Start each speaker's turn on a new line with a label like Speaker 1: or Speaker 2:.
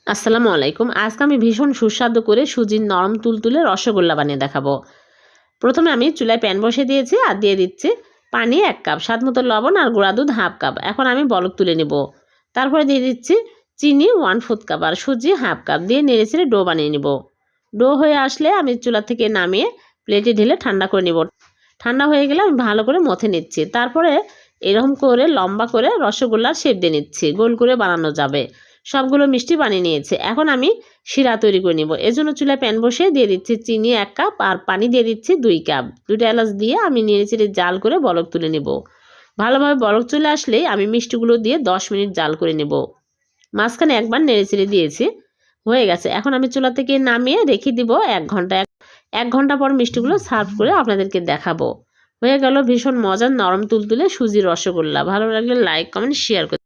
Speaker 1: আসসালামু আলাইকুম। আজকে আমি ভীষণ সুস্বাদু করে সুজির নরম তুলতুলে রসগোল্লা বানিয়ে দেখাবো। প্রথমে আমি চুলায় প্যান বসিয়ে দিয়েছি আর দিয়ে দিচ্ছি পানি 1 কাপ, স্বাদ মতো লবণ আর গুঁড়া দুধ 1/2 কাপ। এখন আমি বলক তুলে নেব। তারপরে দিয়ে দিচ্ছি চিনি 1/4 কাপ আর সুজি 1/2 কাপ দিয়ে নেড়েচেড়ে ডো বানিয়ে নেব। ডো হয়ে আসলে আমি চুলা থেকে নামিয়ে প্লেটে ঢেলে ঠান্ডা করে নেব। ঠান্ডা হয়ে গেলে আমি ভালো করে মথে নিচ্ছি। তারপরে এরকম করে লম্বা করে রসগোল্লার শেপ দিয়ে নিচ্ছি, গোল করে বানানো যাবে। সবগুলো মিষ্টি বানিয়ে নিয়েছি। এখন আমি শিরা তৈরি করে নেব। এজন্য চুলায় প্যান বসিয়ে দিয়ে দিচ্ছি চিনি 1 কাপ আর পানি দিয়ে দিচ্ছি 2 কাপ। 2টা এলাচ দিয়ে আমি নেড়েচেড়ে জাল করে বলক তুলে নেব। ভালোভাবে বলক চলে আসলেই আমি মিষ্টিগুলো দিয়ে 10 মিনিট জাল করে নেব। মাঝখানে একবার নেড়েচেড়ে দিয়েছি, হয়ে গেছে। এখন আমি চুলা থেকে নামিয়ে রেখে দিব 1 ঘন্টা। 1 ঘন্টা পর মিষ্টিগুলো সার্ভ করে আপনাদেরকে দেখাবো। হয়ে গেল ভীষণ মজার নরম তুলতুলে সুজির রসগোল্লা। ভালো লাগলে লাইক, কমেন্ট, শেয়ার করুন।